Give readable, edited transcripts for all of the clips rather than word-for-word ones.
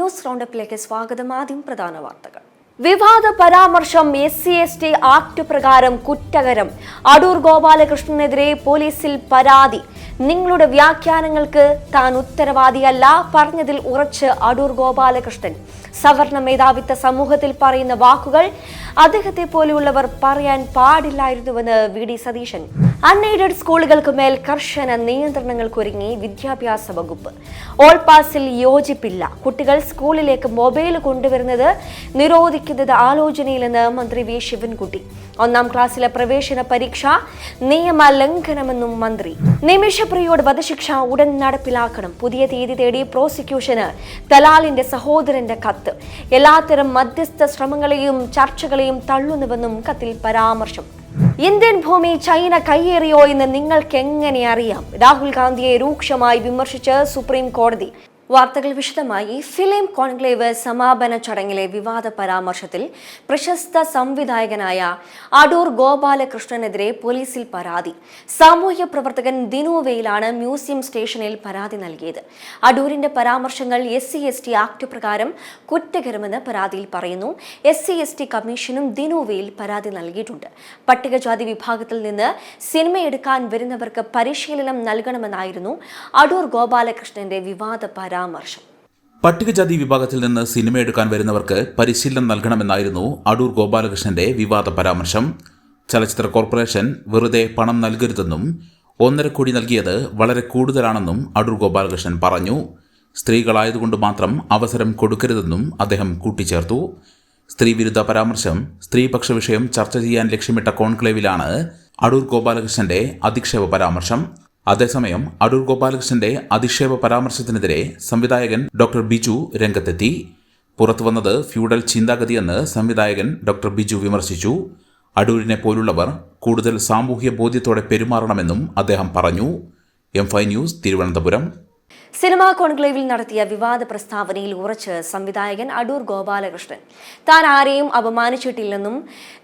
News റൗണ്ടപ്പിലേക്ക് സ്വാഗതം. ആദ്യം പ്രധാന വാർത്തകൾ. വിവാദ പരാമർശം SC/ST ആക്ട് പ്രകാരം കുറ്റകരം. അടൂർ ഗോപാലകൃഷ്ണനെതിരെ പോലീസിൽ പരാതി. നിങ്ങളുടെ വ്യാഖ്യാനങ്ങൾക്ക് താൻ ഉത്തരവാദിയല്ല, പറഞ്ഞതിൽ ഉറച്ച് അടൂർ ഗോപാലകൃഷ്ണൻ. സവർണ മേധാവിത്വ സമൂഹത്തിൽ പറയുന്ന വാക്കുകൾ അദ്ദേഹത്തെ പോലെയുള്ളവർ പറയാൻ പാടില്ലായിരുന്നുവെന്ന് VD സതീശൻ. അൺഎയ്ഡഡ് സ്കൂളുകൾക്ക് മേൽ കർശന നിയന്ത്രണങ്ങൾക്കൊരുങ്ങി വിദ്യാഭ്യാസ വകുപ്പ്. ഓൾ പാസിൽ യോജിപ്പില്ല. കുട്ടികൾ സ്കൂളിലേക്ക് മൊബൈൽ കൊണ്ടുവരുന്നത് നിരോധിക്കുന്നത് ആലോചനയിലെന്ന് മന്ത്രി V ശിവൻകുട്ടി. 1ാം ക്ലാസ്സിലെ പ്രവേശന പരീക്ഷ നിയമ ലംഘനമെന്നും മന്ത്രി. നിമിഷപ്രിയയോട് വധശിക്ഷ ഉടൻ നടപ്പിലാക്കണം. പുതിയ തീയതി തേടി പ്രോസിക്യൂഷന് ദലാലിന്റെ സഹോദരന്റെ കത്ത്. എല്ലാത്തരം മധ്യസ്ഥ ശ്രമങ്ങളെയും ചർച്ചകളെയും തള്ളുന്നുവെന്നും കത്തിൽ പരാമർശം. ഇന്ത്യൻ ഭൂമി ചൈന കയ്യേറിയോ എന്ന് നിങ്ങൾക്ക് എങ്ങനെ അറിയാം? രാഹുൽ ഗാന്ധിയെ രൂക്ഷമായി വിമർശിച്ച് സുപ്രീം കോടതി. വാർത്തകൾ വിശദമായി. ഫിലിം കോൺക്ലേവ് സമാപന ചടങ്ങിലെ വിവാദ പരാമർശത്തിൽ പ്രശസ്ത സംവിധായകനായ അടൂർ ഗോപാലകൃഷ്ണനെതിരെ പോലീസിൽ പരാതി. സാമൂഹ്യ പ്രവർത്തകൻ ദിനു വെയിലാണ് മ്യൂസിയം സ്റ്റേഷനിൽ പരാതി നൽകിയത്. അടൂരിന്റെ പരാമർശങ്ങൾ SC/ST ആക്ട് പ്രകാരം കുറ്റകരമെന്ന് പരാതിയിൽ പറയുന്നു. SC/ST കമ്മീഷനും ദിനു വെയിൽ പരാതി നൽകിയിട്ടുണ്ട്. പട്ടികജാതി വിഭാഗത്തിൽ നിന്ന് സിനിമയെടുക്കാൻ വരുന്നവർക്ക് പരിശീലനം നൽകണമെന്നായിരുന്നു അടൂർ ഗോപാലകൃഷ്ണന്റെ വിവാദ പരാമർശം. പട്ടികജാതി വിഭാഗത്തിൽ നിന്ന് സിനിമയെടുക്കാൻ വരുന്നവർക്ക് പരിശീലനം നൽകണമെന്നായിരുന്നു അടൂർ ഗോപാലകൃഷ്ണന്റെ വിവാദ പരാമർശം. ചലച്ചിത്ര കോർപ്പറേഷൻ വെറുതെ പണം നൽകരുതെന്നും 1.5 കോടി നൽകിയത് വളരെ കൂടുതലാണെന്നും അടൂർ ഗോപാലകൃഷ്ണൻ പറഞ്ഞു. സ്ത്രീകളായതുകൊണ്ട് മാത്രം അവസരം കൊടുക്കരുതെന്നും അദ്ദേഹം കൂട്ടിച്ചേർത്തു. സ്ത്രീവിരുദ്ധ പരാമർശം, സ്ത്രീപക്ഷ വിഷയം ചർച്ച ചെയ്യാൻ ലക്ഷ്യമിട്ട കോൺക്ലേവിലാണ് അടൂർ ഗോപാലകൃഷ്ണന്റെ അധിക്ഷേപ പരാമർശം. അതേസമയം അടൂർ ഗോപാലകൃഷ്ണന്റെ അധിക്ഷേപ പരാമർശത്തിനെതിരെ സംവിധായകൻ ഡോക്ടർ ബിജു രംഗത്തെത്തി. പുറത്തുവന്നത് ഫ്യൂഡൽ ചിന്താഗതിയെന്ന് സംവിധായകൻ ഡോക്ടർ ബിജു വിമർശിച്ചു. അടൂരിനെ പോലുള്ളവർ കൂടുതൽ സാമൂഹ്യ ബോധ്യത്തോടെ പെരുമാറണമെന്നും അദ്ദേഹം പറഞ്ഞു. M5 news, Thiruvananthapuram. സിനിമാ കോൺക്ലേവിൽ നടത്തിയ വിവാദ പ്രസ്താവനയിൽ ഉറച്ച് സംവിധായകൻ അടൂർ ഗോപാലകൃഷ്ണൻ. താൻ ആരെയും അപമാനിച്ചിട്ടില്ലെന്നും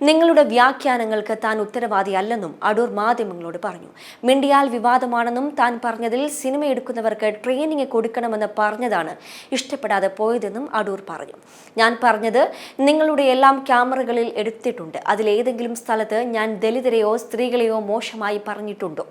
നിങ്ങളുടെ വ്യാഖ്യാനങ്ങൾക്ക് താൻ ഉത്തരവാദിയല്ലെന്നും അടൂർ മാധ്യമങ്ങളോട് പറഞ്ഞു. മിണ്ടിയാൽ വിവാദമാണെന്നും താൻ പറഞ്ഞതിൽ സിനിമയെടുക്കുന്നവർക്ക് ട്രെയിനിങ് കൊടുക്കണമെന്ന് പറഞ്ഞതാണ് ഇഷ്ടപ്പെടാതെ പോയതെന്നും അടൂർ പറഞ്ഞു. ഞാൻ പറഞ്ഞത് നിങ്ങളുടെ എല്ലാം ക്യാമറകളിൽ എടുത്തിട്ടുണ്ട്. അതിലേതെങ്കിലും സ്ഥലത്ത് ഞാൻ ദലിതരെയോ സ്ത്രീകളെയോ മോശമായി പറഞ്ഞിട്ടുണ്ടോ?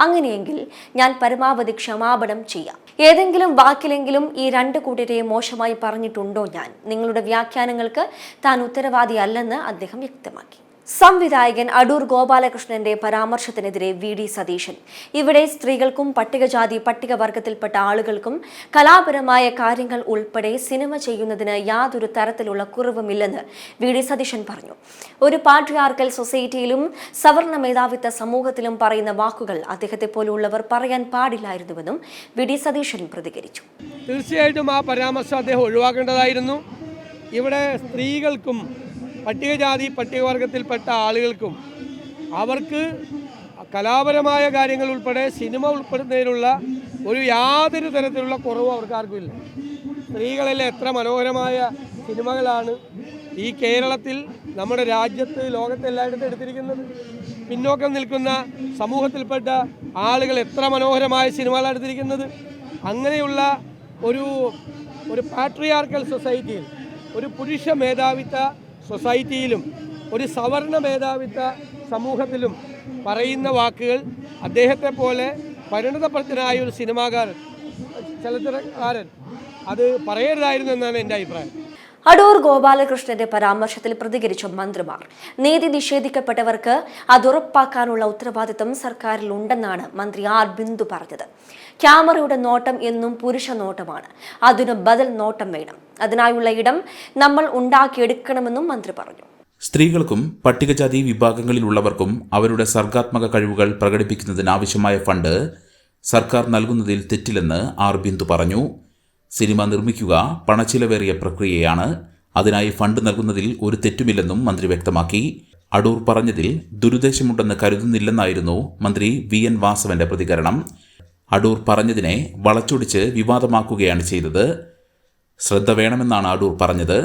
അങ്ങനെയെങ്കിൽ ഞാൻ പരമാവധി ക്ഷമാപണം ചെയ്യാം. ഏതെങ്കിലും വാക്കിലെങ്കിലും ഈ 2 കൂട്ടരെയും മോശമായി പറഞ്ഞിട്ടുണ്ടോ? ഞാൻ നിങ്ങളുടെ വ്യാഖ്യാനങ്ങൾക്ക് താൻ ഉത്തരവാദിയല്ലെന്ന് അദ്ദേഹം വ്യക്തമാക്കി. സംവിധായകൻ അടൂർ ഗോപാലകൃഷ്ണന്റെ പരാമർശത്തിനെതിരെ VD സതീശൻ. ഇവിടെ സ്ത്രീകൾക്കും പട്ടികജാതി പട്ടികവർഗത്തിൽപ്പെട്ട ആളുകൾക്കും കലാപരമായ കാര്യങ്ങൾ ഉൾപ്പെടെ സിനിമ ചെയ്യുന്നതിന് യാതൊരു തരത്തിലുള്ള കുറവുമില്ലെന്ന് VD സതീശൻ പറഞ്ഞു. ഒരു പാട്രിയാർക്കൽ സൊസൈറ്റിയിലും സവർണ മേധാവിത്വ സമൂഹത്തിലും പറയുന്ന വാക്കുകൾ അദ്ദേഹത്തെ പോലുള്ളവർ പറയാൻ പാടില്ലായിരുന്നുവെന്നും VD സതീശൻ പ്രതികരിച്ചു. തീർച്ചയായിട്ടും ആ പരാമർശം അദ്ദേഹം ഒഴിവാക്കേണ്ടതായിരുന്നു. ഇവിടെ സ്ത്രീകൾക്കും പട്ടികജാതി പട്ടികവർഗത്തിൽപ്പെട്ട ആളുകൾക്കും അവർക്ക് കലാപരമായ കാര്യങ്ങൾ ഉൾപ്പെടെ സിനിമ ഉൾപ്പെടുന്നതിനുള്ള യാതൊരു തരത്തിലുള്ള കുറവും അവർക്ക് ആർക്കുമില്ല. സ്ത്രീകളെല്ലാം എത്ര മനോഹരമായ സിനിമകളാണ് ഈ കേരളത്തിൽ, നമ്മുടെ രാജ്യത്ത്, ലോകത്തെല്ലായിടത്തും എടുത്തിരിക്കുന്നത്. പിന്നോക്കം നിൽക്കുന്ന സമൂഹത്തിൽപ്പെട്ട ആളുകൾ എത്ര മനോഹരമായ സിനിമകളാണ് എടുത്തിരിക്കുന്നത്. അങ്ങനെയുള്ള ഒരു പാട്രിയാർക്കൽ സൊസൈറ്റിയിൽ, ഒരു പുരുഷ മേധാവിത്വ സൊസൈറ്റിയിലും ഒരു സവർണ മേധാവിത്വ സമൂഹത്തിലും പറയുന്ന വാക്കുകൾ അദ്ദേഹത്തെ പോലെ പരിണതപ്രജ്ഞനായ ഒരു സിനിമാകാരൻ, ചലച്ചിത്രകാരൻ അത് പറയരുതായിരുന്നു എന്നാണ് എൻ്റെ അഭിപ്രായം. അടൂർ ഗോപാലകൃഷ്ണന്റെ പരാമർശത്തിൽ പ്രതികരിച്ച മന്ത്രിമാർ. നീതി നിഷേധിക്കപ്പെട്ടവർക്ക് അതുറപ്പാക്കാനുള്ള ഉത്തരവാദിത്വം സർക്കാരിൽ ഉണ്ടെന്നാണ് മന്ത്രി R ബിന്ദു പറഞ്ഞത്. ക്യാമറയുടെ നോട്ടം എന്നും പുരുഷ നോട്ടമാണ്. അതിന് ബദൽ നോട്ടം വേണം. അതിനായുള്ള ഇടം നമ്മൾ ഉണ്ടാക്കിയെടുക്കണമെന്നും മന്ത്രി പറഞ്ഞു. സ്ത്രീകൾക്കും പട്ടികജാതി വിഭാഗങ്ങളിലുള്ളവർക്കും അവരുടെ സർഗാത്മക കഴിവുകൾ പ്രകടിപ്പിക്കുന്നതിനാവശ്യമായ ഫണ്ട് സർക്കാർ നൽകുന്നതിൽ തെറ്റില്ലെന്ന് R ബിന്ദു പറഞ്ഞു. സിനിമ നിർമ്മിക്കുക പണച്ചിലവേറിയ പ്രക്രിയയാണ്. അതിനായി ഫണ്ട് നൽകുന്നതിൽ ഒരു തെറ്റുമില്ലെന്നും മന്ത്രി വ്യക്തമാക്കി. അടൂർ പറഞ്ഞതിൽ ദുരുദ്ദേശമുണ്ടെന്ന് കരുതുന്നില്ലെന്നായിരുന്നു മന്ത്രി VN വാസവന്റെ പ്രതികരണം. അടൂർ പറഞ്ഞതിനെ വളച്ചൊടിച്ച് വിവാദമാക്കുകയാണ് ചെയ്തത്. ശ്രദ്ധ വേണമെന്നാണ് അടൂർ പറഞ്ഞത്.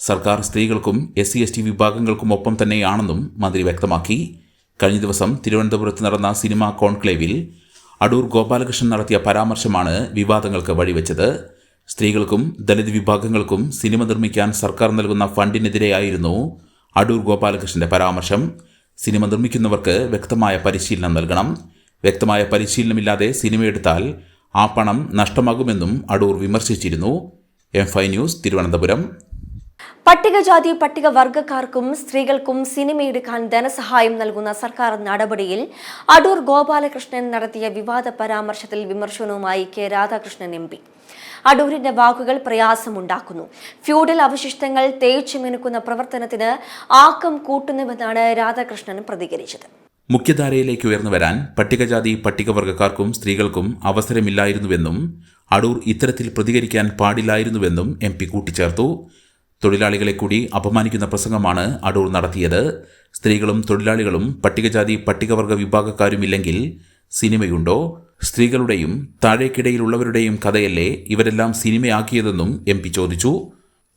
സർക്കാർ സ്ത്രീകൾക്കും SC/ST വിഭാഗങ്ങൾക്കുമൊപ്പം തന്നെയാണെന്നും മന്ത്രി വ്യക്തമാക്കി. കഴിഞ്ഞ ദിവസം തിരുവനന്തപുരത്ത് നടന്ന സിനിമാ കോൺക്ലേവിൽ അടൂർ ഗോപാലകൃഷ്ണൻ നടത്തിയ പരാമർശമാണ് വിവാദങ്ങൾക്ക് വഴിവെച്ചത്. സ്ത്രീകൾക്കും ദളിത് വിഭാഗങ്ങൾക്കും സിനിമ നിർമ്മിക്കാൻ സർക്കാർ നൽകുന്ന ഫണ്ടിനെതിരെയായിരുന്നു അടൂർ ഗോപാലകൃഷ്ണന്റെ പരാമർശം. സിനിമ നിർമ്മിക്കുന്നവർക്ക് വ്യക്തമായ പരിശീലനം നൽകണം. വ്യക്തമായ പരിശീലനമില്ലാതെ സിനിമയെടുത്താൽ ആ പണം നഷ്ടമാകുമെന്നും അടൂർ വിമർശിച്ചിരുന്നു. M5 news, Thiruvananthapuram. പട്ടികജാതി പട്ടികവർഗക്കാർക്കും സ്ത്രീകൾക്കും സിനിമയെടുക്കാൻ ധനസഹായം നൽകുന്ന സർക്കാർ നടപടിയിൽ അടൂർ ഗോപാലകൃഷ്ണൻ നടത്തിയ വിവാദ പരാമർശത്തിൽ വിമർശനവുമായി കെ രാധാകൃഷ്ണൻ MP. അടൂരിന്റെ വാക്കുകൾ പ്രയാസമുണ്ടാക്കുന്നു. ഫ്യൂഡൽ അവശിഷ്ടങ്ങൾ തേച്ചു മിനുക്കുന്ന പ്രവർത്തനത്തിന് ആക്കം കൂട്ടുന്നുവെന്നാണ് രാധാകൃഷ്ണൻ പ്രതികരിച്ചത്. മുഖ്യധാരയിലേക്ക് ഉയർന്നു വരാൻ പട്ടികജാതി പട്ടികവർഗക്കാർക്കും സ്ത്രീകൾക്കും അവസരമില്ലായിരുന്നുവെന്നും അടൂർ ഇത്തരത്തിൽ പ്രതികരിക്കാൻ പാടില്ലായിരുന്നുവെന്നും MP കൂട്ടിച്ചേർത്തു. തൊഴിലാളികളെ കൂടി അപമാനിക്കുന്ന പ്രസംഗമാണ് അടൂർ നടത്തിയത്. സ്ത്രീകളും തൊഴിലാളികളും പട്ടികജാതി പട്ടികവർഗ വിഭാഗക്കാരുമില്ലെങ്കിൽ സിനിമയുണ്ടോ? സ്ത്രീകളുടെയും താഴേക്കിടയിലുള്ളവരുടെയും കഥയല്ലേ ഇവരെല്ലാം സിനിമയാക്കിയതെന്നും MP ചോദിച്ചു.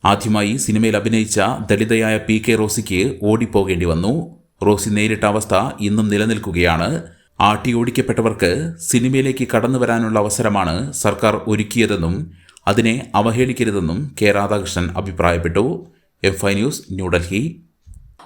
ആദ്യമായി സിനിമയിൽ അഭിനയിച്ച ദളിതയായ PK റോസിക്ക് ഓടിപ്പോകേണ്ടി വന്നു. റോസി നേരിട്ട അവസ്ഥ ഇന്നും നിലനിൽക്കുകയാണ്. ആട്ടിയോടിക്കപ്പെട്ടവർക്ക് സിനിമയിലേക്ക് കടന്നു വരാനുള്ള അവസരമാണ് സർക്കാർ ഒരുക്കിയതെന്നും അതിനെ അവഹേളിക്കരുതെന്നും കെ രാധാകൃഷ്ണൻ അഭിപ്രായപ്പെട്ടു. M5 news, New Delhi.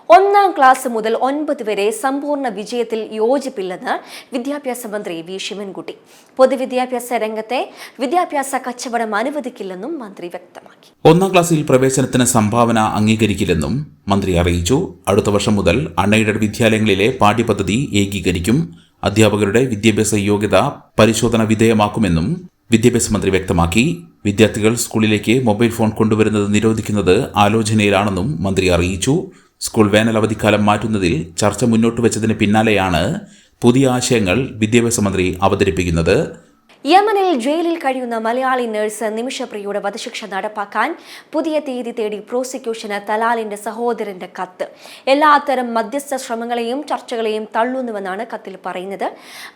1ാം ക്ലാസ് മുതൽ 9 വരെ സമ്പൂർണ്ണ വിജയത്തിൽ യോജിപ്പില്ലെന്ന് വിദ്യാഭ്യാസ മന്ത്രി വി ശിവൻകുട്ടി. പൊതുവിദ്യാഭ്യാസ രംഗത്തെ വിദ്യാഭ്യാസ കച്ചവടം അനുവദിക്കില്ലെന്നും മന്ത്രി വ്യക്തമാക്കി. 1ാം ക്ലാസ്സിൽ പ്രവേശനത്തിന് സംഭാവന അംഗീകരിക്കില്ലെന്നും മന്ത്രി അറിയിച്ചു. അടുത്ത വർഷം മുതൽ അൺഎയ്ഡഡ് വിദ്യാലയങ്ങളിലെ പാഠ്യപദ്ധതി ഏകീകരിക്കും. അധ്യാപകരുടെ വിദ്യാഭ്യാസ യോഗ്യത പരിശോധന വിധേയമാക്കുമെന്നും വിദ്യാഭ്യാസ മന്ത്രി വ്യക്തമാക്കി. വിദ്യാർത്ഥികൾ സ്കൂളിലേക്ക് മൊബൈൽ ഫോൺ കൊണ്ടുവരുന്നത് നിരോധിക്കുന്നത് ആലോചനയിലാണെന്നും മന്ത്രി അറിയിച്ചു. സ്കൂൾ വേനൽ അവധിക്കാലം മാറ്റുന്നതിൽ ചർച്ച മുന്നോട്ട് വെച്ചതിന് പിന്നാലെയാണ് പുതിയ ആശയങ്ങൾ വിദ്യാഭ്യാസ മന്ത്രി അവതരിപ്പിക്കുന്നത്. യമനിൽ ജയിലിൽ കഴിയുന്ന മലയാളി നഴ്സ് നിമിഷപ്രിയയുടെ വധശിക്ഷ നടപ്പാക്കാൻ പുതിയ തീയതി തേടി പ്രോസിക്യൂഷന് തലാലിന്റെ സഹോദരന്റെ കത്ത്. എല്ലാത്തരം മധ്യസ്ഥ ശ്രമങ്ങളെയും ചർച്ചകളെയും തള്ളുന്നുവെന്നാണ് കത്തിൽ പറയുന്നത്.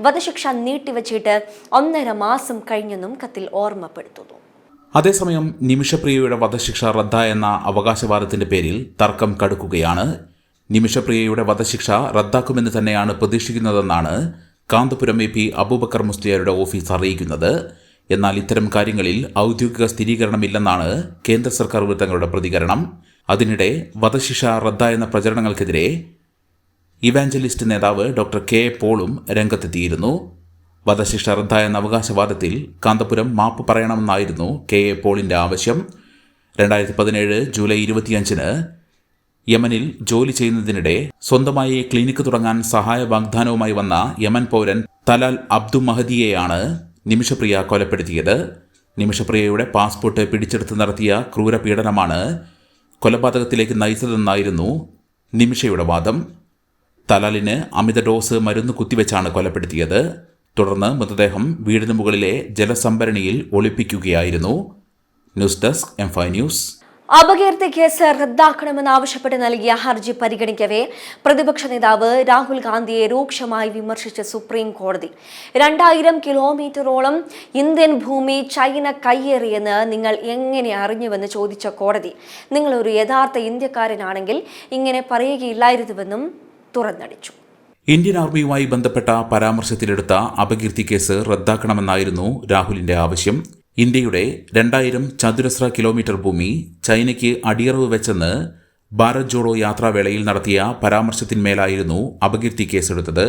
വധശിക്ഷ നീട്ടിവച്ചിട്ട് 1.5 മാസം കഴിഞ്ഞെന്നും കത്തിൽ ഓർമ്മപ്പെടുത്തുന്നു. അതേസമയം നിമിഷപ്രിയയുടെ വധശിക്ഷ റദ്ദായെന്ന അവകാശവാദത്തിന്റെ പേരിൽ തർക്കം കടുക്കുകയാണ്. നിമിഷപ്രിയയുടെ വധശിക്ഷ റദ്ദാക്കുമെന്ന് തന്നെയാണ് പ്രതീക്ഷിക്കുന്നതെന്നാണ് കാന്തപുരം AP അബൂബക്കർ മുസ്ലിയാരുടെ ഓഫീസ് അറിയിക്കുന്നത്. എന്നാൽ ഇത്തരം കാര്യങ്ങളിൽ ഔദ്യോഗിക സ്ഥിരീകരണമില്ലെന്നാണ് കേന്ദ്ര സർക്കാർ വൃത്തങ്ങളുടെ പ്രതികരണം. അതിനിടെ വധശിക്ഷ റദ്ദായെന്ന പ്രചരണങ്ങൾക്കെതിരെ ഇവാഞ്ചലിസ്റ്റ് നേതാവ് ഡോക്ടർ K. പോളും രംഗത്തെത്തിയിരുന്നു. വധശിക്ഷ റദ്ദായെന്ന അവകാശവാദത്തിൽ കാന്തപുരം മാപ്പ് പറയണമെന്നായിരുന്നു K. പോളിന്റെ ആവശ്യം. 2017 ജൂലൈ 25-ന് യമനിൽ ജോലി ചെയ്യുന്നതിനിടെ സ്വന്തമായി ക്ലിനിക്ക് തുടങ്ങാൻ സഹായ വാഗ്ദാനവുമായി വന്ന യമൻ പൗരൻ തലാൽ അബ്ദു മഹദിയെയാണ് നിമിഷപ്രിയ കൊലപ്പെടുത്തിയത്. നിമിഷപ്രിയയുടെ പാസ്പോർട്ട് പിടിച്ചെടുത്ത് നടത്തിയ ക്രൂരപീഡനമാണ് കൊലപാതകത്തിലേക്ക് നയിച്ചതെന്നായിരുന്നു നിമിഷയുടെ വാദം. തലാലിന് അമിത ഡോസ് മരുന്ന് കുത്തിവെച്ചാണ് കൊലപ്പെടുത്തിയത്. തുടർന്ന് മൃതദേഹം വീടിന് മുകളിലെ ജലസംഭരണിയിൽ ഒളിപ്പിക്കുകയായിരുന്നു. News desk, M5 news. അപകീർത്തി കേസ് റദ്ദാക്കണമെന്നാവശ്യപ്പെട്ട് നൽകിയ ഹർജി പരിഗണിക്കവേ പ്രതിപക്ഷ നേതാവ് രാഹുൽ ഗാന്ധിയെ രൂക്ഷമായി വിമർശിച്ച സുപ്രീം കോടതി. 2000 കിലോമീറ്ററോളം ഇന്ത്യൻ ഭൂമി ചൈന കയ്യേറിയെന്ന് നിങ്ങൾ എങ്ങനെ അറിഞ്ഞുവെന്ന് ചോദിച്ച കോടതി, നിങ്ങളൊരു യഥാർത്ഥ ഇന്ത്യക്കാരനാണെങ്കിൽ ഇങ്ങനെ പറയുകയില്ലായിരുന്നുവെന്നും തുറന്നടിച്ചു. ഇന്ത്യൻ ആർമിയുമായി ബന്ധപ്പെട്ട പരാമർശത്തിലെടുത്ത അപകീർത്തി കേസ് റദ്ദാക്കണമെന്നായിരുന്നു രാഹുലിന്റെ ആവശ്യം. ഇന്ത്യയുടെ 2000 ചതുരശ്ര കിലോമീറ്റർ ഭൂമി ചൈനയ്ക്ക് അടിയറവ് വെച്ചെന്ന് ഭാരത് ജോഡോ യാത്രാവേളയിൽ നടത്തിയ പരാമർശത്തിന്മേലായിരുന്നു അപകീർത്തി കേസെടുത്തത്.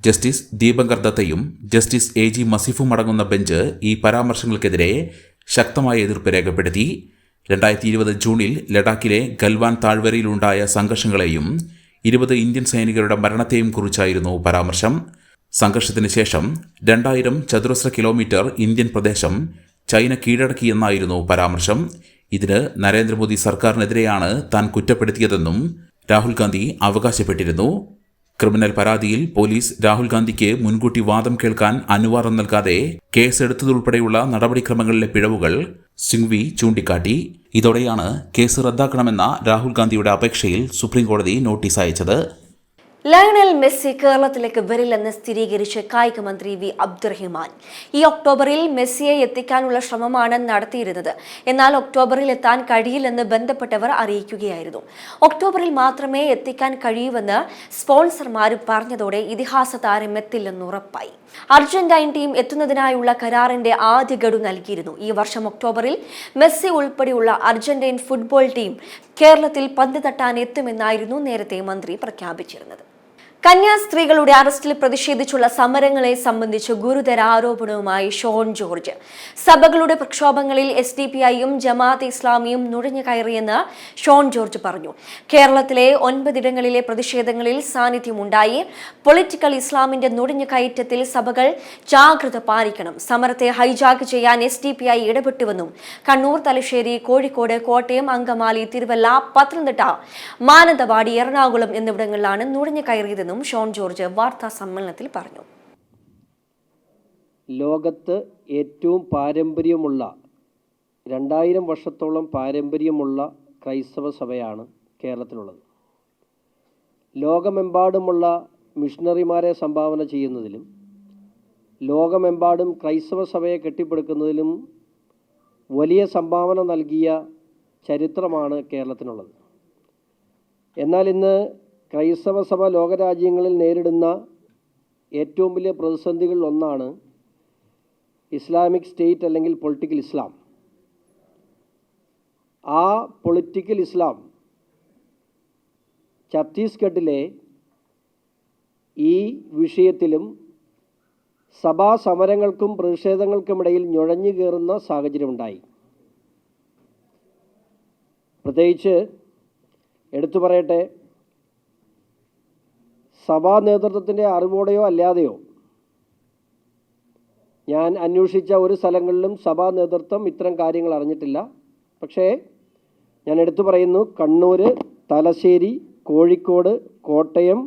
ജസ്റ്റിസ് ദീപങ്കർ ദത്തയും ജസ്റ്റിസ് AG മസിഫും അടങ്ങുന്ന ബെഞ്ച് ഈ പരാമർശങ്ങൾക്കെതിരെ ശക്തമായ എതിർപ്പ് രേഖപ്പെടുത്തി. 2020 ജൂണിൽ ലഡാക്കിലെ ഗൽവാൻ താഴ്വരയിലുണ്ടായ സംഘർഷങ്ങളെയും 20 ഇന്ത്യൻ സൈനികരുടെ മരണത്തെയും കുറിച്ചായിരുന്നു പരാമർശം. സംഘർഷത്തിന് ശേഷം 2000 ചതുരശ്ര കിലോമീറ്റർ ഇന്ത്യൻ പ്രദേശം ചൈന കീഴടക്കിയെന്നായിരുന്നു പരാമർശം. ഇതിന് നരേന്ദ്രമോദി സർക്കാരിനെതിരെയാണ് താൻ കുറ്റപ്പെടുത്തിയതെന്നും രാഹുൽ ഗാന്ധി അവകാശപ്പെട്ടിരുന്നു. ക്രിമിനൽ പരാതിയിൽ പോലീസ് രാഹുൽ ഗാന്ധിക്ക് മുൻകൂട്ടി വാദം കേൾക്കാൻ അനുവാദം നൽകാതെ കേസെടുത്തതുൾപ്പെടെയുള്ള നടപടിക്രമങ്ങളിലെ പിഴവുകൾ സിംഗ്വി ചൂണ്ടിക്കാട്ടി. ഇതോടെയാണ് കേസ് റദ്ദാക്കണമെന്ന രാഹുൽ ഗാന്ധിയുടെ അപേക്ഷയിൽ സുപ്രീംകോടതി നോട്ടീസ് അയച്ചത്. ലയണൽ മെസ്സി കേരളത്തിലേക്ക് വരില്ലെന്ന് സ്ഥിരീകരിച്ച് കായിക മന്ത്രി വി അബ്ദുറഹിമാൻ. ഈ ഒക്ടോബറിൽ മെസ്സിയെ എത്തിക്കാനുള്ള ശ്രമമാണ് നടത്തിയിരുന്നത്. എന്നാൽ ഒക്ടോബറിൽ എത്താൻ കഴിയില്ലെന്ന് ബന്ധപ്പെട്ടവർ അറിയിക്കുകയായിരുന്നു. ഒക്ടോബറിൽ മാത്രമേ എത്തിക്കാൻ കഴിയൂവെന്ന് സ്പോൺസർമാരും പറഞ്ഞതോടെ ഇതിഹാസ താരം എത്തില്ലെന്ന് ഉറപ്പായി. അർജന്റൈൻ ടീം എത്തുന്നതിനായുള്ള കരാറിന്റെ ആദ്യ ഗഡു നൽകിയിരുന്നു. ഈ വർഷം ഒക്ടോബറിൽ മെസ്സി ഉൾപ്പെടെയുള്ള അർജന്റൈൻ ഫുട്ബോൾ ടീം കേരളത്തിൽ പന്ത് തട്ടാൻ എത്തുമെന്നായിരുന്നു നേരത്തെ മന്ത്രി പ്രഖ്യാപിച്ചിരുന്നത്. കന്യാസ്ത്രീകളുടെ അറസ്റ്റിൽ പ്രതിഷേധിച്ചുള്ള സമരങ്ങളെ സംബന്ധിച്ച് ഗുരുതര ആരോപണവുമായി ഷോൺ ജോർജ്. സഭകളുടെ പ്രക്ഷോഭങ്ങളിൽ SDPIയും ജമാഅത്തെ ഇസ്ലാമിയും നുഴഞ്ഞു കയറിയെന്ന് ഷോൺ ജോർജ് പറഞ്ഞു. കേരളത്തിലെ 9 ഇടങ്ങളിലെ പ്രതിഷേധങ്ങളിൽ സാന്നിധ്യമുണ്ടായി. പൊളിറ്റിക്കൽ ഇസ്ലാമിന്റെ നുഴഞ്ഞു കയറ്റത്തിൽ സഭകൾ ജാഗ്രത പാലിക്കണം. സമരത്തെ ഹൈജാക്ക് ചെയ്യാൻ SDPI ഇടപെട്ടുവെന്നും കണ്ണൂർ, തലശ്ശേരി, കോഴിക്കോട്, കോട്ടയം, അങ്കമാലി, തിരുവല്ല, പത്തനംതിട്ട, മാനന്തവാടി, എറണാകുളം എന്നിവിടങ്ങളിലാണ് നുഴഞ്ഞു കയറിയതെന്നും ഷോൺ ജോർജ് വാർത്താ സമ്മേളനത്തിൽ പറഞ്ഞു. ലോകത്ത് ഏറ്റവും പാരമ്പര്യമുള്ള 2000 വർഷത്തോളം പാരമ്പര്യമുള്ള ക്രൈസ്തവ സഭയാണ് കേരളത്തിലുള്ളത്. ലോകമെമ്പാടുമുള്ള മിഷണറിമാരെ സംഭാവന ചെയ്യുന്നതിലും ലോകമെമ്പാടും ക്രൈസ്തവ സഭയെ കെട്ടിപ്പടുക്കുന്നതിലും വലിയ സംഭാവന നൽകിയ ചരിത്രമാണ് കേരളത്തിനുള്ളത്. എന്നാൽ ഇന്ന് ക്രൈസ്തവ സഭ ലോകരാജ്യങ്ങളിൽ നേരിടുന്ന ഏറ്റവും വലിയ പ്രതിസന്ധികളിൽ ഒന്നാണ് ഇസ്ലാമിക് സ്റ്റേറ്റ് അല്ലെങ്കിൽ പൊളിറ്റിക്കൽ ഇസ്ലാം. ആ പൊളിറ്റിക്കൽ ഇസ്ലാം ഛത്തീസ്ഗഡിലെ ഈ വിഷയത്തിലും സഭാ സമരങ്ങൾക്കും പ്രതിഷേധങ്ങൾക്കുമിടയിൽ നുഴഞ്ഞു കയറുന്ന സാഹചര്യമുണ്ടായി. പ്രത്യേകിച്ച് എടുത്തു പറയട്ടെ, സഭാ നേതൃത്വത്തിൻ്റെ അറിവോടെയോ അല്ലാതെയോ ഞാൻ അന്വേഷിച്ച ഒരു സ്ഥലങ്ങളിലും സഭാ നേതൃത്വം ഇത്തരം കാര്യങ്ങൾ അറിഞ്ഞിട്ടില്ല. പക്ഷേ ഞാൻ എടുത്തു പറയുന്നു, കണ്ണൂർ, തലശ്ശേരി, കോഴിക്കോട്, കോട്ടയം,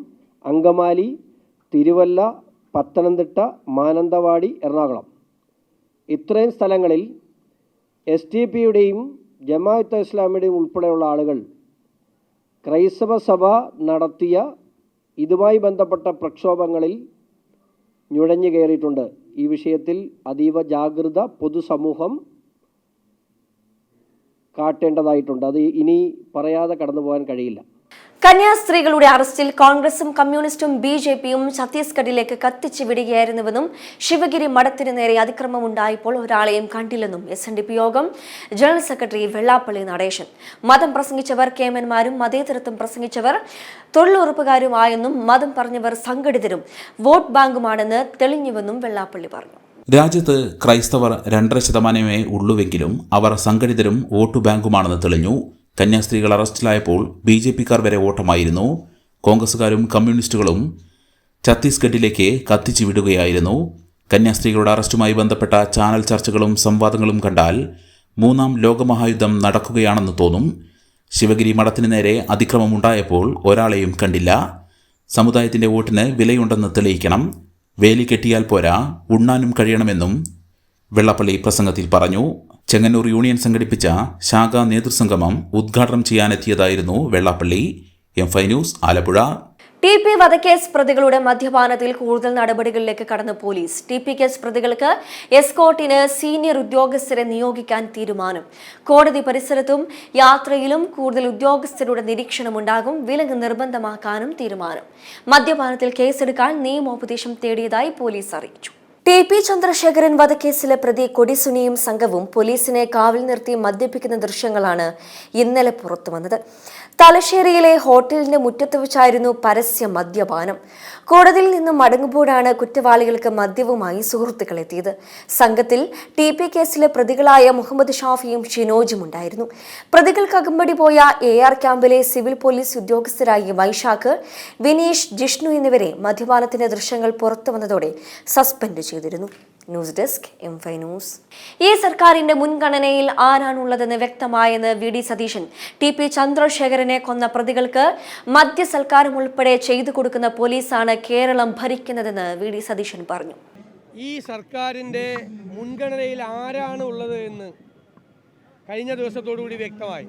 അങ്കമാലി, തിരുവല്ല, പത്തനംതിട്ട, മാനന്തവാടി, എറണാകുളം ഇത്രയും സ്ഥലങ്ങളിൽ SDPയുടെയും ജമാഅത്തെ ഇസ്ലാമിയുടെയും ഉൾപ്പെടെയുള്ള ആളുകൾ ക്രൈസ്തവ സഭ നടത്തിയ ഇതുമായി ബന്ധപ്പെട്ട പ്രക്ഷോഭങ്ങളിൽ നുഴഞ്ഞു കയറിയിട്ടുണ്ട്. ഈ വിഷയത്തിൽ അതീവ ജാഗ്രത പൊതുസമൂഹം കാട്ടേണ്ടതായിട്ടുണ്ട്. അത് ഇനി പറയാതെ കടന്നു പോകാൻ കഴിയില്ല. കന്യാസ്ത്രീകളുടെ അറസ്റ്റിൽ കോൺഗ്രസും കമ്മ്യൂണിസ്റ്റും BJPയും ഛത്തീസ്ഗഡിലേക്ക് കത്തിച്ചു വിടുകയായിരുന്നുവെന്നും ശിവഗിരി മഠത്തിന് നേരെ അതിക്രമം ഉണ്ടായപ്പോൾ ഒരാളെയും കണ്ടില്ലെന്നും SNDP യോഗം ജനറൽ സെക്രട്ടറി വെള്ളാപ്പള്ളി നടേശൻ. മതം പ്രസംഗിച്ചവർ കേമന്മാരും മതേതരത്വം പ്രസംഗിച്ചവർ തൊഴിലുറപ്പുകാരുമായെന്നും മതം പറഞ്ഞവർ സംഘടിതരും വോട്ട് ബാങ്കുമാണെന്ന് തെളിഞ്ഞുവെന്നും വെള്ളാപ്പള്ളി പറഞ്ഞു. രാജ്യത്ത് ക്രൈസ്തവർ 2.5% ഉള്ളുവെങ്കിലും അവർ സംഘടിതരും വോട്ടു ബാങ്കുമാണെന്ന് തെളിഞ്ഞു. കന്യാസ്ത്രീകൾ അറസ്റ്റിലായപ്പോൾ BJPക്കാർ വരെ ഓട്ടമായിരുന്നു. കോൺഗ്രസുകാരും കമ്മ്യൂണിസ്റ്റുകളും ഛത്തീസ്ഗഡിലേക്ക് കത്തിച്ചു വിടുകയായിരുന്നു. കന്യാസ്ത്രീകളുടെ അറസ്റ്റുമായി ബന്ധപ്പെട്ട ചാനൽ ചർച്ചകളും സംവാദങ്ങളും കണ്ടാൽ 3ാം ലോകമഹായുദ്ധം നടക്കുകയാണെന്ന് തോന്നും. ശിവഗിരി മഠത്തിന് നേരെ അതിക്രമമുണ്ടായപ്പോൾ ഒരാളെയും കണ്ടില്ല. സമുദായത്തിൻ്റെ വോട്ടിന് വിലയുണ്ടെന്ന് തെളിയിക്കണം. വേലി കെട്ടിയാൽ പോരാ, ഉണ്ണാനും കഴിയണമെന്നും വെള്ളാപ്പള്ളി പ്രസംഗത്തിൽ പറഞ്ഞു. ചെങ്ങന്നൂർ യൂണിയൻ സംഘടിപ്പിച്ച ശാഖാ നേതൃസംഗമം ഉദ്ഘാടനം ചെയ്യാനെത്തിയതായിരുന്നു Vellappally. M5 news, Alappuzha. TP വധക്കേസ് പ്രതികളുടെ മദ്യപാനത്തിൽ കൂടുതൽ നടപടികളിലേക്ക് കടന്ന് പോലീസ്. TP കേസ് പ്രതികൾക്ക് എസ്കോർട്ടിന് സീനിയർ ഉദ്യോഗസ്ഥരെ നിയോഗിക്കാൻ തീരുമാനം. കോടതി പരിസരത്തും യാത്രയിലും കൂടുതൽ ഉദ്യോഗസ്ഥരുടെ നിരീക്ഷണമുണ്ടാകും. വിലങ്ങ് നിർബന്ധമാക്കാനും തീരുമാനം. മദ്യപാനത്തിൽ കേസെടുക്കാൻ നിയമോപദേശം തേടിയതായി പോലീസ് അറിയിച്ചു. TP ചന്ദ്രശേഖരൻ വധക്കേസിലെ പ്രതി കൊടിസുനിയും സംഘവും പോലീസിനെ കാവൽ നിർത്തി മദ്യപിക്കുന്ന ദൃശ്യങ്ങളാണ് ഇന്നലെ പുറത്തുവന്നത്. തലശ്ശേരിയിലെ ഹോട്ടലിന്റെ മുറ്റത്ത് വെച്ചായിരുന്നു പരസ്യ മദ്യപാനം. കോടതിയിൽ നിന്നും മടങ്ങുമ്പോഴാണ് കുറ്റവാളികൾക്ക് മദ്യവുമായി സുഹൃത്തുക്കൾ എത്തിയത്. സംഘത്തിൽ TP കേസിലെ പ്രതികളായ മുഹമ്മദ് ഷാഫിയും ഷിനോജും ഉണ്ടായിരുന്നു. പ്രതികൾക്ക് അകമ്പടി പോയ AR ക്യാമ്പിലെ സിവിൽ പോലീസ് ഉദ്യോഗസ്ഥരായ വൈശാഖ്, വിനീഷ്, ജിഷ്ണു എന്നിവരെ മദ്യപാനത്തിന്റെ ദൃശ്യങ്ങൾ പുറത്തുവന്നതോടെ സസ്പെൻഡ് ചെയ്തിരുന്നു. News desk, M5 news. ഈ സർക്കാരിന്റെ മുൻഗണനയിൽ ആരാണുള്ളതെന്ന് വ്യക്തമായെന്ന് VD സതീശൻ. TP ചന്ദ്രശേഖരനെ കൊന്ന പ്രതികൾക്ക് മദ്യസൽക്കാരം ഉൾപ്പെടെ ചെയ്തു കൊടുക്കുന്ന പോലീസാണ് കേരളം ഭരിക്കുന്നതെന്ന് VD സതീശൻ പറഞ്ഞു. ഈ സർക്കാരിൻ്റെ മുൻഗണനയിൽ ആരാണ് ഉള്ളത് എന്ന് കഴിഞ്ഞ ദിവസത്തോടുകൂടി വ്യക്തമായി.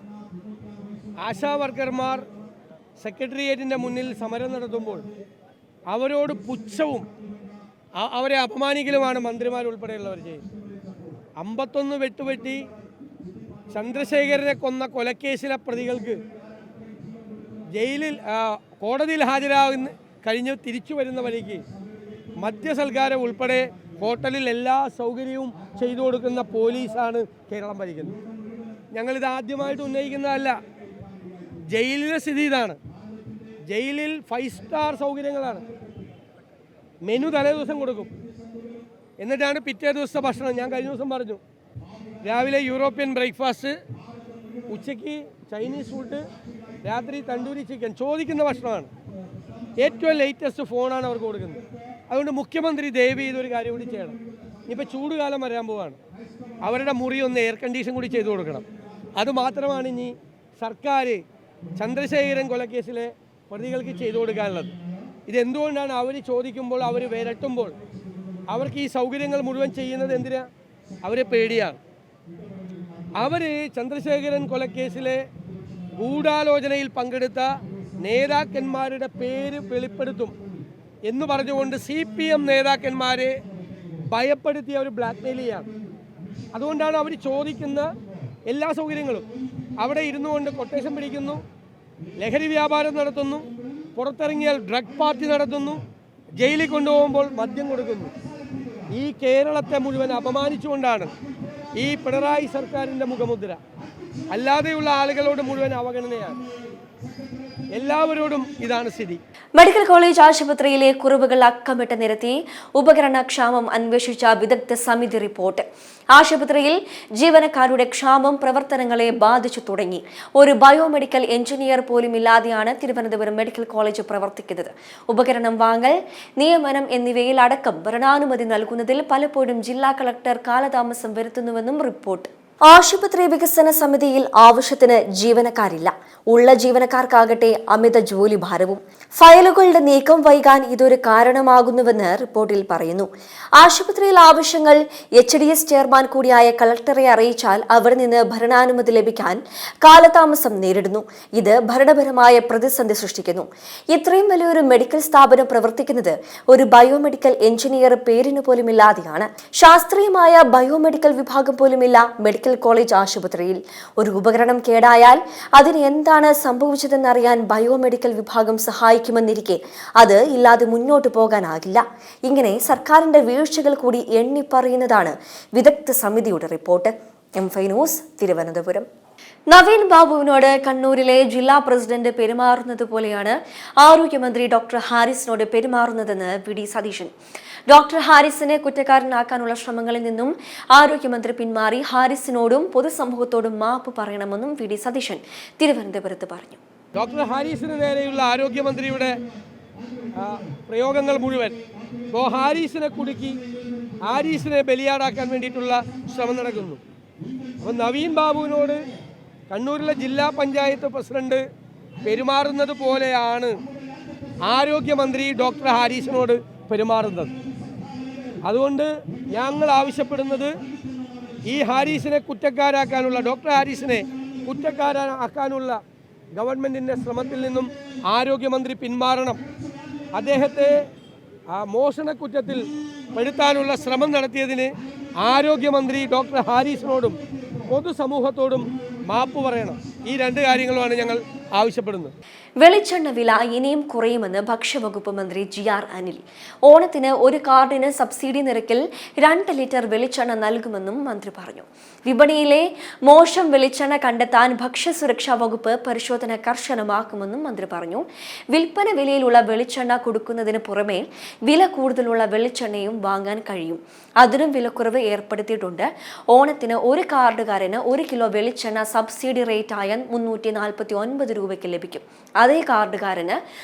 ആശാ വർക്കർമാർ സെക്രട്ടേറിയറ്റിൻ്റെ മുന്നിൽ സമരം നടത്തുമ്പോൾ അവരോട് പുച്ഛവും അവരെ അപമാനിക്കലുമാണ് മന്ത്രിമാരുൾപ്പെടെയുള്ളവർ ചെയ്യുന്നത്. 51 വെട്ടുവെട്ടി ചന്ദ്രശേഖരനെ കൊന്ന കൊലക്കേസിലെ പ്രതികൾക്ക് കോടതിയിൽ ഹാജരാകുന്ന കഴിഞ്ഞ് തിരിച്ചു വരുന്ന വഴിക്ക് മദ്യസൽക്കാരം ഉൾപ്പെടെ ഹോട്ടലിൽ എല്ലാ സൗകര്യവും ചെയ്തു കൊടുക്കുന്ന പോലീസാണ് കേരളം ഭരിക്കുന്നത്. ഞങ്ങളിത് ആദ്യമായിട്ട് ഉന്നയിക്കുന്നതല്ല. ജയിലിലെ സ്ഥിതി ഇതാണ്. ജയിലിൽ 5 സ്റ്റാർ സൗകര്യങ്ങളാണ്. മെനു തലേ ദിവസം കൊടുക്കും, എന്നിട്ടാണ് പിറ്റേ ദിവസത്തെ ഭക്ഷണം. ഞാൻ കഴിഞ്ഞ ദിവസം പറഞ്ഞു, രാവിലെ യൂറോപ്യൻ ബ്രേക്ക്ഫാസ്റ്റ്, ഉച്ചയ്ക്ക് ചൈനീസ് ഫുഡ്, രാത്രി തണ്ടൂരി ചിക്കൻ. ചോദിക്കുന്ന ഭക്ഷണമാണ്. ഏറ്റവും ലേറ്റസ്റ്റ് ഫോണാണ് അവർക്ക് കൊടുക്കുന്നത്. അതുകൊണ്ട് മുഖ്യമന്ത്രി ദയവ് ചെയ്തൊരു കാര്യം കൂടി ചെയ്യണം. ഇനിയിപ്പോൾ ചൂടുകാലം വരാൻ പോവാണ്. അവരുടെ മുറി ഒന്ന് എയർ കണ്ടീഷൻ കൂടി ചെയ്തു കൊടുക്കണം. അതുമാത്രമാണ് ഇനി സർക്കാർ ചന്ദ്രശേഖരൻ കൊലക്കേസിലെ പ്രതികൾക്ക് ചെയ്തു കൊടുക്കാനുള്ളത്. ഇതെന്തുകൊണ്ടാണ് അവർ ചോദിക്കുമ്പോൾ, അവർ വിരട്ടുമ്പോൾ അവർക്ക് ഈ സൗകര്യങ്ങൾ മുഴുവൻ ചെയ്യുന്നത് എന്തിനാ? അവരെ പേടിയാണ്. അവർ ചന്ദ്രശേഖരൻ കൊലക്കേസിലെ ഗൂഢാലോചനയിൽ പങ്കെടുത്ത നേതാക്കന്മാരുടെ പേര് വെളിപ്പെടുത്തും എന്ന് പറഞ്ഞുകൊണ്ട് CPM നേതാക്കന്മാരെ ഭയപ്പെടുത്തി അവർ ബ്ലാക്ക്മെയിൽ ചെയ്യാണ്. അതുകൊണ്ടാണ് അവർ ചോദിക്കുന്ന എല്ലാ സൗകര്യങ്ങളും. അവിടെ ഇരുന്നു കൊണ്ട് കൊട്ടേഷൻ പിടിക്കുന്നു, ലഹരി വ്യാപാരം നടത്തുന്നു, പുറത്തിറങ്ങിയാൽ ഡ്രഗ് പാർട്ടി നടത്തുന്നു, ജയിലിൽ കൊണ്ടുപോകുമ്പോൾ മദ്യം കൊടുക്കുന്നു. ഈ കേരളത്തെ മുഴുവൻ അപമാനിച്ചുകൊണ്ടാണ് ഈ പിണറായി സർക്കാരിൻ്റെ മുഖമുദ്ര. അല്ലാതെയുള്ള ആളുകളോട് മുഴുവൻ അവഗണനയാണ്. എല്ലാവരോടും ഇതാണ് സ്ഥിതി. മെഡിക്കൽ കോളേജ് ആശുപത്രിയിലെ കുറവുകൾ അക്കമിട്ട് നിരത്തി ഉപകരണക്ഷാമം അന്വേഷിച്ച വിദഗ്ധ സമിതി റിപ്പോർട്ട്. ആശുപത്രിയിൽ ജീവനക്കാരുടെ ക്ഷാമം പ്രവർത്തനങ്ങളെ ബാധിച്ചു തുടങ്ങി. ഒരു ബയോമെഡിക്കൽ എഞ്ചിനീയർ പോലും ഇല്ലാതെയാണ് തിരുവനന്തപുരം മെഡിക്കൽ കോളേജ് പ്രവർത്തിക്കുന്നത്. ഉപകരണം വാങ്ങൽ, നിയമനം എന്നിവയിൽ അടക്കം ഭരണാനുമതി നൽകുന്നതിൽ പലപ്പോഴും ജില്ലാ കളക്ടർ കാലതാമസം വരുത്തുന്നുവെന്നും റിപ്പോർട്ട്. ആശുപത്രി വികസന സമിതിയിൽ ആവശ്യത്തിന് ജീവനക്കാരില്ല. ഉള്ള ജീവനക്കാർക്കാകട്ടെ അമിത ജോലിഭാരവും. ഫയലുകളുടെ നീക്കം വൈകാൻ ഇതൊരു കാരണമാകുന്നുവെന്ന് റിപ്പോർട്ടിൽ പറയുന്നു. ആശുപത്രിയിൽ ആവശ്യങ്ങൾ HDS ചെയർമാൻ കൂടിയായ കളക്ടറെ അറിയിച്ചാൽ അവിടെ നിന്ന് ഭരണാനുമതി ലഭിക്കാൻ കാലതാമസം നേരിടുന്നു. ഇത് ഭരണപരമായ പ്രതിസന്ധി സൃഷ്ടിക്കുന്നു. ഇത്രയും വലിയൊരു മെഡിക്കൽ സ്ഥാപനം പ്രവർത്തിക്കുന്നത് ഒരു ബയോമെഡിക്കൽ എഞ്ചിനീയർ പേരിന് പോലും ഇല്ലാതെയാണ്. ശാസ്ത്രീയമായ ബയോമെഡിക്കൽ വിഭാഗം പോലുമില്ല മെഡിക്കൽ കോളേജ് ആശുപത്രിയിൽ. ഒരു ഉപകരണം കേടായാൽ അതിന് എന്താണ് സംഭവിച്ചതെന്നറിയാൻ ബയോമെഡിക്കൽ വിഭാഗം സഹായിക്കുമെന്നിരിക്കെ അത് ഇല്ലാതെ മുന്നോട്ട് പോകാനാകില്ല. ഇങ്ങനെ സർക്കാരിന്റെ വീഴ്ചകൾ കൂടി എണ്ണിപ്പറയുന്നതാണ് വിദഗ്ധ സമിതിയുടെ report. M5 news, Thiruvananthapuram. Naveen ബാബുവിനോട് കണ്ണൂരിലെ ജില്ലാ പ്രസിഡന്റ് പെരുമാറുന്നത് പോലെയാണ് ആരോഗ്യമന്ത്രി ഡോക്ടർ ഹാരിസിനോട് പെരുമാറുന്നതെന്ന് VD സതീശൻ. ഡോക്ടർ ഹാരിസിനെ കുറ്റക്കാരനാക്കാനുള്ള ശ്രമങ്ങളിൽ നിന്നും ആരോഗ്യമന്ത്രി പിന്മാറി ഹാരിസിനോടും പൊതുസമൂഹത്തോടും മാപ്പ് പറയണമെന്നും VD സതീശൻ തിരുവനന്തപുരത്ത് പറഞ്ഞു. ഡോക്ടർ ഹാരിസിന് നേരെയുള്ള ആരോഗ്യമന്ത്രിയുടെ പ്രയോഗങ്ങൾ മുഴുവൻ ഹാരിസിനെ കുടുക്കി ഹാരിസിനെ ബലിയാടാക്കാൻ വേണ്ടിയിട്ടുള്ള ശ്രമം നടക്കുന്നു. അപ്പോൾ നവീൻ ബാബുവിനോട് കണ്ണൂരിലെ ജില്ലാ പഞ്ചായത്ത് പ്രസിഡന്റ് പെരുമാറുന്നത് പോലെയാണ് ആരോഗ്യമന്ത്രി ഡോക്ടർ ഹാരിസിനോട് പെരുമാറുന്നത്. അതുകൊണ്ട് ഞങ്ങൾ ആവശ്യപ്പെടുന്നത് ഈ ഹാരിസിനെ കുറ്റക്കാരാക്കാനുള്ള, ഡോക്ടർ ഹാരിസിനെ കുറ്റക്കാരാക്കാനുള്ള ഗവൺമെൻറ്റിൻ്റെ ശ്രമത്തിൽ നിന്നും ആരോഗ്യമന്ത്രി പിന്മാറണം. അദ്ദേഹത്തെ മോഷണക്കുറ്റത്തിൽ പെടുത്താനുള്ള ശ്രമം നടത്തിയതിന് ആരോഗ്യമന്ത്രി ഡോക്ടർ ഹാരിസിനോടും പൊതുസമൂഹത്തോടും മാപ്പ് പറയണം. ഈ 2 കാര്യങ്ങളുമാണ് ഞങ്ങൾ ആവശ്യപ്പെടുന്നത്. വെളിച്ചെണ്ണ വില ഇനിയും കുറയുമെന്ന് ഭക്ഷ്യവകുപ്പ് മന്ത്രി GR അനിൽ. ഓണത്തിന് ഒരു കാർഡിന് സബ്സിഡി നിരക്കിൽ 2 ലിറ്റർ വെളിച്ചെണ്ണ നൽകുമെന്നും മന്ത്രി പറഞ്ഞു. വിപണിയിലെ മോശം വെളിച്ചെണ്ണ കണ്ടെത്താൻ ഭക്ഷ്യസുരക്ഷാ വകുപ്പ് പരിശോധന കർശനമാക്കുമെന്നും മന്ത്രി പറഞ്ഞു. വിൽപ്പന വിലയിലുള്ള വെളിച്ചെണ്ണ കൊടുക്കുന്നതിന് പുറമെ വില കൂടുതലുള്ള വെളിച്ചെണ്ണയും വാങ്ങാൻ കഴിയും. അതിനും വിലക്കുറവ് ഏർപ്പെടുത്തിയിട്ടുണ്ട്. ഓണത്തിന് ഒരു കാർഡുകാരന് 1 കിലോ വെളിച്ചെണ്ണ സബ്സിഡി റേറ്റായ 349 രൂപയ്ക്ക് ലഭിക്കും. അതേ കാർഡുകാരന്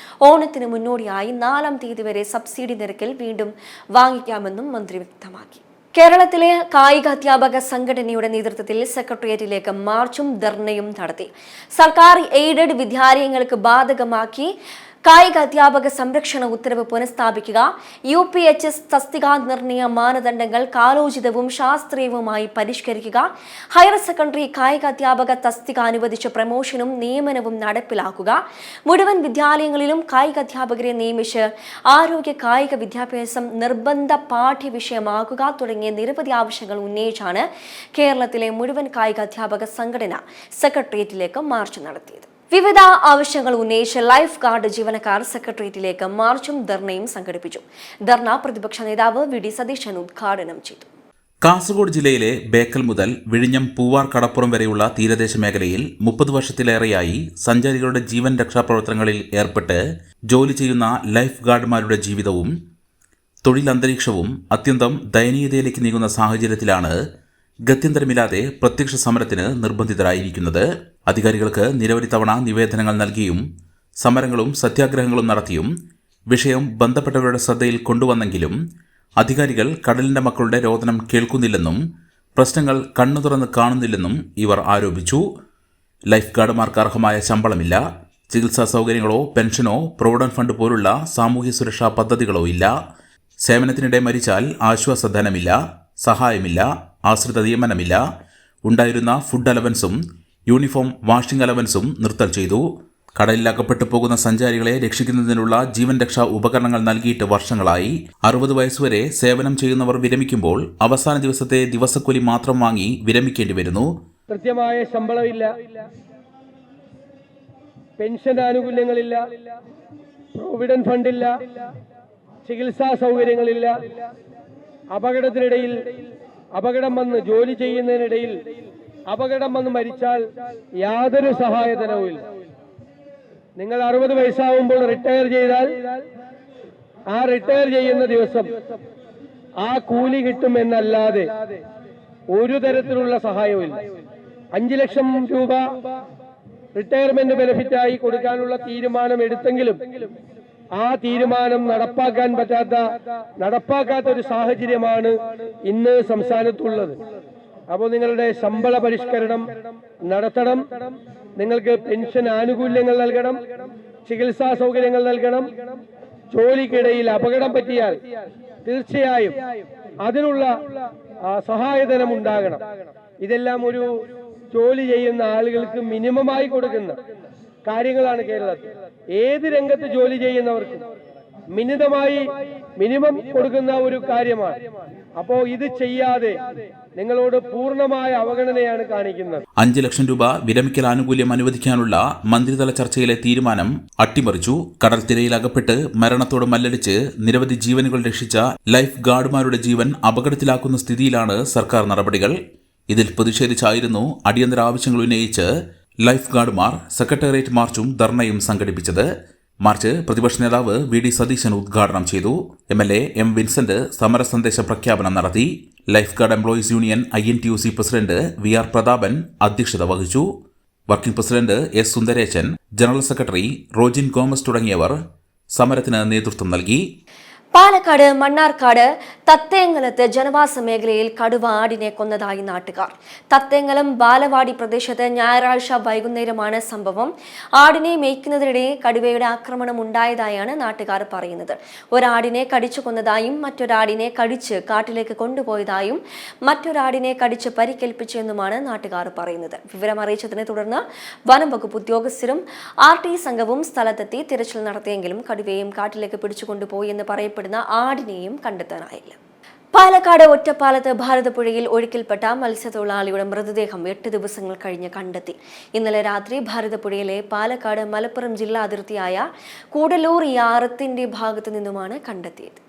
ഓണത്തിന് മുന്നോടിയായി 4-ാം തീയതി വരെ സബ്സിഡി നിരക്കിൽ വീണ്ടും വാങ്ങിക്കാമെന്നും മന്ത്രി വ്യക്തമാക്കി. കേരളത്തിലെ കായിക അധ്യാപക സംഘടനയുടെ നേതൃത്വത്തിൽ സെക്രട്ടേറിയറ്റിലേക്ക് മാർച്ചും ധർണയും നടത്തി. സർക്കാർ എയ്ഡഡ് വിദ്യാലയങ്ങൾക്ക് ബാധകമാക്കി കായിക അധ്യാപക സംരക്ഷണ ഉത്തരവ് പുനഃസ്ഥാപിക്കുക. UPHS തസ്തികാ നിർണയ മാനദണ്ഡങ്ങൾ കാലോചിതവും ശാസ്ത്രീയവുമായി പരിഷ്കരിക്കുക. ഹയർ സെക്കൻഡറി കായിക അധ്യാപക തസ്തിക അനുവദിച്ച പ്രമോഷനും നിയമനവും നടപ്പിലാക്കുക. മുഴുവൻ വിദ്യാലയങ്ങളിലും കായിക അധ്യാപകരെ നിയമിച്ച് ആരോഗ്യ കായിക വിദ്യാഭ്യാസം നിർബന്ധ പാഠ്യവിഷയമാക്കുക തുടങ്ങിയ നിരവധി ആവശ്യങ്ങൾ ഉന്നയിച്ചാണ് കേരളത്തിലെ മുഴുവൻ കായിക അധ്യാപക സംഘടന സെക്രട്ടേറിയറ്റിലേക്ക് മാർച്ച് നടത്തിയത്. വിവിധ ആവശ്യങ്ങൾ ഉന്നയിച്ച് ലൈഫ് ഗാർഡ് ജീവനക്കാർ സെക്രട്ടേറിയറ്റിലേക്ക് മാർച്ചും ധർണയും സംഘടിപ്പിച്ചു. ധർണ പ്രതിപക്ഷ നേതാവ് VD സതീശൻ ഉദ്ഘാടനം ചെയ്തു. കാസർഗോഡ് ജില്ലയിലെ ബേക്കൽ മുതൽ വിഴിഞ്ഞം പൂവാർ കടപ്പുറം വരെയുള്ള തീരദേശ മേഖലയിൽ 30 വർഷത്തിലേറെയായി സഞ്ചാരികളുടെ ജീവൻ രക്ഷാപ്രവർത്തനങ്ങളിൽ ഏർപ്പെട്ട് ജോലി ചെയ്യുന്ന ലൈഫ് ഗാർഡുമാരുടെ ജീവിതവും തൊഴിലന്തരീക്ഷവും അത്യന്തം ദയനീയതയിലേക്ക് നീങ്ങുന്ന സാഹചര്യത്തിലാണ് ഗത്യന്തരമില്ലാതെ പ്രത്യക്ഷ സമരത്തിന് നിർബന്ധിതരായിരിക്കുന്നത്. അധികാരികൾക്ക് നിരവധി തവണ നിവേദനങ്ങൾ നൽകിയും സമരങ്ങളും സത്യാഗ്രഹങ്ങളും നടത്തിയും വിഷയം ബന്ധപ്പെട്ടവരുടെ ശ്രദ്ധയിൽ കൊണ്ടുവന്നെങ്കിലും അധികാരികൾ കടലിന്റെ മക്കളുടെ രോദനം കേൾക്കുന്നില്ലെന്നും പ്രശ്നങ്ങൾ കണ്ണു തുറന്ന് കാണുന്നില്ലെന്നും ഇവർ ആരോപിച്ചു. ലൈഫ് ഗാർഡുമാർക്ക് അർഹമായ ശമ്പളമില്ല, ചികിത്സാ സൗകര്യങ്ങളോ പെൻഷനോ പ്രൊവിഡന്റ് ഫണ്ട് പോലുള്ള സാമൂഹ്യ സുരക്ഷാ പദ്ധതികളോ ഇല്ല, സേവനത്തിനിടെ മരിച്ചാൽ ആശ്വാസധനമില്ല, സഹായമില്ല, ആശ്രിത നിയമനമില്ല, ഉണ്ടായിരുന്ന ഫുഡ് അലവൻസും യൂണിഫോം വാഷിംഗ് അലവൻസും നിർത്തൽ ചെയ്തു. കടലിൽ അകപ്പെട്ടു പോകുന്ന സഞ്ചാരികളെ രക്ഷിക്കുന്നതിനുള്ള ജീവൻ രക്ഷാ ഉപകരണങ്ങൾ നൽകിയിട്ട് വർഷങ്ങളായി. 60 വയസ്സുവരെ സേവനം ചെയ്യുന്നവർ വിരമിക്കുമ്പോൾ അവസാന ദിവസത്തെ ദിവസക്കൂലി മാത്രം വാങ്ങി വിരമിക്കേണ്ടി വരുന്നു. കൃത്യമായ ശമ്പളമില്ല, പെൻഷൻ ആനുകൂല്യങ്ങളില്ല, പ്രൊവിഡന്റ് ഫണ്ടില്ല, ചികിത്സാ സൗകര്യങ്ങളില്ല. അപകടം വന്ന് ജോലി ചെയ്യുന്നതിനിടയിൽ അപകടം വന്ന് മരിച്ചാൽ യാതൊരു സഹായധനവുമില്ല. നിങ്ങൾ 60 വയസ്സാവുമ്പോൾ റിട്ടയർ ചെയ്താൽ ആ റിട്ടയർ ചെയ്യുന്ന ദിവസം ആ കൂലി കിട്ടും എന്നല്ലാതെ ഒരു തരത്തിലുള്ള സഹായവുമില്ല. 5 ലക്ഷം രൂപ റിട്ടയർമെന്റ് ബെനിഫിറ്റായി കൊടുക്കാനുള്ള തീരുമാനം എടുത്തെങ്കിലും ആ തീരുമാനം നടപ്പാക്കാത്ത ഒരു സാഹചര്യമാണ് ഇന്ന് സംസ്ഥാനത്തുള്ളത്. അപ്പോൾ നിങ്ങളുടെ ശമ്പള പരിഷ്കരണം നടത്തണം, നിങ്ങൾക്ക് പെൻഷൻ ആനുകൂല്യങ്ങൾ നൽകണം, ചികിത്സാ സൗകര്യങ്ങൾ നൽകണം. ജോലിക്കിടയിൽ അപകടം പറ്റിയാൽ തീർച്ചയായും അതിനുള്ള സഹായധനം ഉണ്ടാകണം. ഇതെല്ലാം ഒരു ജോലി ചെയ്യുന്ന ആളുകൾക്ക് മിനിമമായി കൊടുക്കുന്ന കാര്യങ്ങളാണ് കേരളത്തിൽ. ഏത് രംഗത്ത് ജോലി ചെയ്യുന്നവർക്കും മിനിമം കൊടുക്കുന്ന ഒരു കാര്യമാണ്. അപ്പോ ഇത് ചെയ്യാതെ നിങ്ങളോട് പൂർണ്ണമായ അവഗണനയാണ് കാണിക്കുന്നത്. 5 ലക്ഷം രൂപ വിരമിക്കൽ ആനുകൂല്യം അനുവദിക്കാനുള്ള മന്ത്രിതല ചർച്ചയിലെ തീരുമാനം അട്ടിമറിച്ചു. കടൽ തിരയിൽ അകപ്പെട്ട് മരണത്തോട് മല്ലടിച്ച് നിരവധി ജീവനുകൾ രക്ഷിച്ച ലൈഫ് ഗാർഡുമാരുടെ ജീവൻ അപകടത്തിലാക്കുന്ന സ്ഥിതിയിലാണ് സർക്കാർ നടപടികൾ. ഇതിൽ പ്രതിഷേധിച്ചായിരുന്നു അടിയന്തര ആവശ്യങ്ങൾ ഉന്നയിച്ച് ലൈഫ് ഗാർഡുമാർ സെക്രട്ടേറിയറ്റ് മാർച്ചും ധർണയും സംഘടിപ്പിച്ചത്. മാർച്ച് പ്രതിപക്ഷ നേതാവ് VD സതീശൻ ഉദ്ഘാടനം ചെയ്തു. MLA M വിൻസെന്റ് സമര സന്ദേശ പ്രഖ്യാപനം നടത്തി. Lifeguard employees union INTUC president VR Prathapan അധ്യക്ഷത വഹിച്ചു. Working president S Sundaresan, general secretary Rojin Gomez തുടങ്ങിയവർ സമരത്തിന് നേതൃത്വം നൽകി. പാലക്കാട് മണ്ണാർക്കാട് തത്തേങ്ങലത്ത് ജനവാസ മേഖലയിൽ കടുവ ആടിനെ കൊന്നതായി നാട്ടുകാർ. തത്തേങ്ങലം ബാലവാടി പ്രദേശത്ത് ഞായറാഴ്ച വൈകുന്നേരമാണ് സംഭവം. ആടിനെ മേയ്ക്കുന്നതിനിടെ കടുവയുടെ ആക്രമണം ഉണ്ടായതായാണ് നാട്ടുകാർ പറയുന്നത്. ഒരാടിനെ കടിച്ചു കൊന്നതായും മറ്റൊരാടിനെ കടിച്ച് കാട്ടിലേക്ക് കൊണ്ടുപോയതായും മറ്റൊരാടിനെ കടിച്ച് പരിക്കേൽപ്പിച്ചെന്നുമാണ് നാട്ടുകാർ പറയുന്നത്. വിവരം അറിയിച്ചതിനെ തുടർന്ന് വനം വകുപ്പ് ഉദ്യോഗസ്ഥരും RT സംഘവും സ്ഥലത്തെത്തി തിരച്ചിൽ നടത്തിയെങ്കിലും കടുവയും കാട്ടിലേക്ക് പിടിച്ചുകൊണ്ടുപോയി എന്ന് പറയപ്പെടുന്ന ആടിനെയും കണ്ടെത്താനായില്ല. പാലക്കാട് ഒറ്റപ്പാലത്ത് ഭാരതപ്പുഴയിൽ ഒഴുക്കിൽപ്പെട്ട മത്സ്യത്തൊഴിലാളിയുടെ മൃതദേഹം 8 ദിവസങ്ങൾ കഴിഞ്ഞ് കണ്ടെത്തി. ഇന്നലെ രാത്രി ഭാരതപ്പുഴയിലെ പാലക്കാട് മലപ്പുറം ജില്ലാ അതിർത്തിയായ കൂടലൂർ യാറത്തിന്റെ ഭാഗത്തു നിന്നുമാണ് കണ്ടെത്തിയത്.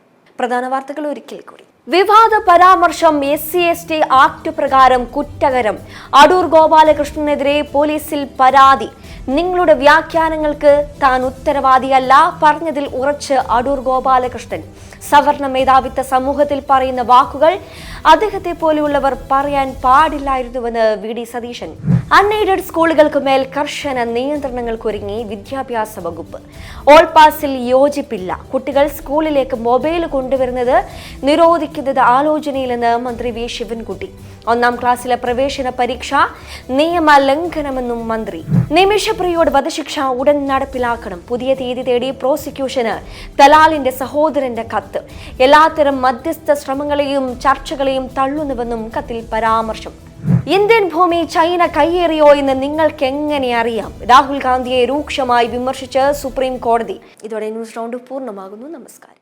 പ്രധാന വാർത്തകൾ ഒരിക്കൽ കൂടി. വിവാദ പരാമർശം SC/ST ആക്ട് പ്രകാരം കുറ്റകരം. അടൂർ ഗോപാലകൃഷ്ണനെതിരെ പോലീസിൽ പരാതി. നിങ്ങളുടെ വ്യാഖ്യാനങ്ങൾക്ക് താൻ ഉത്തരവാദിയല്ല, പറഞ്ഞതിൽ ഉറച്ച് അടൂർ ഗോപാലകൃഷ്ണൻ. സവർണ മേധാവിത്വ സമൂഹത്തിൽ പറയുന്ന വാക്കുകൾ അദ്ദേഹത്തെ പോലെയുള്ളവർ പറയാൻ പാടില്ലായിരുന്നുവെന്ന് VD സതീശൻ. അൺഎയ്ഡഡ് സ്കൂളുകൾക്ക് മേൽ കർശന നിയന്ത്രണങ്ങൾക്കൊരുങ്ങി വിദ്യാഭ്യാസ വകുപ്പ്. ഓൾ പാസിൽ യോജിപ്പില്ല. കുട്ടികൾ സ്കൂളിലേക്ക് മൊബൈൽ കൊണ്ടുവരുന്നത് നിരോധിക്കുന്നത് ആലോചനയിലെന്ന് മന്ത്രി V ശിവൻകുട്ടി. 1ാം ക്ലാസ്സിലെ പ്രവേശന പരീക്ഷ നിയമലംഘനമെന്നും മന്ത്രി. നിമിഷ ലക്ഷ്യപ്രിയയുടെ വധശിക്ഷ ഉടൻ നടപ്പിലാക്കണം. പുതിയ തീയതി തേടി പ്രോസിക്യൂഷന് ദലാലിന്റെ സഹോദരന്റെ കത്ത്. എല്ലാത്തരം മധ്യസ്ഥ ശ്രമങ്ങളെയും ചർച്ചകളെയും തള്ളുന്നുവെന്നും കത്തിൽ പരാമർശം. ഇന്ത്യൻ ഭൂമി ചൈന കയ്യേറിയോ എന്ന് നിങ്ങൾക്ക് എങ്ങനെ അറിയാം? രാഹുൽ ഗാന്ധിയെ രൂക്ഷമായി വിമർശിച്ച് സുപ്രീം കോടതി. ഇതോടെ ന്യൂസ് റൗണ്ട് പൂർണ്ണമാകുന്നു. നമസ്കാരം.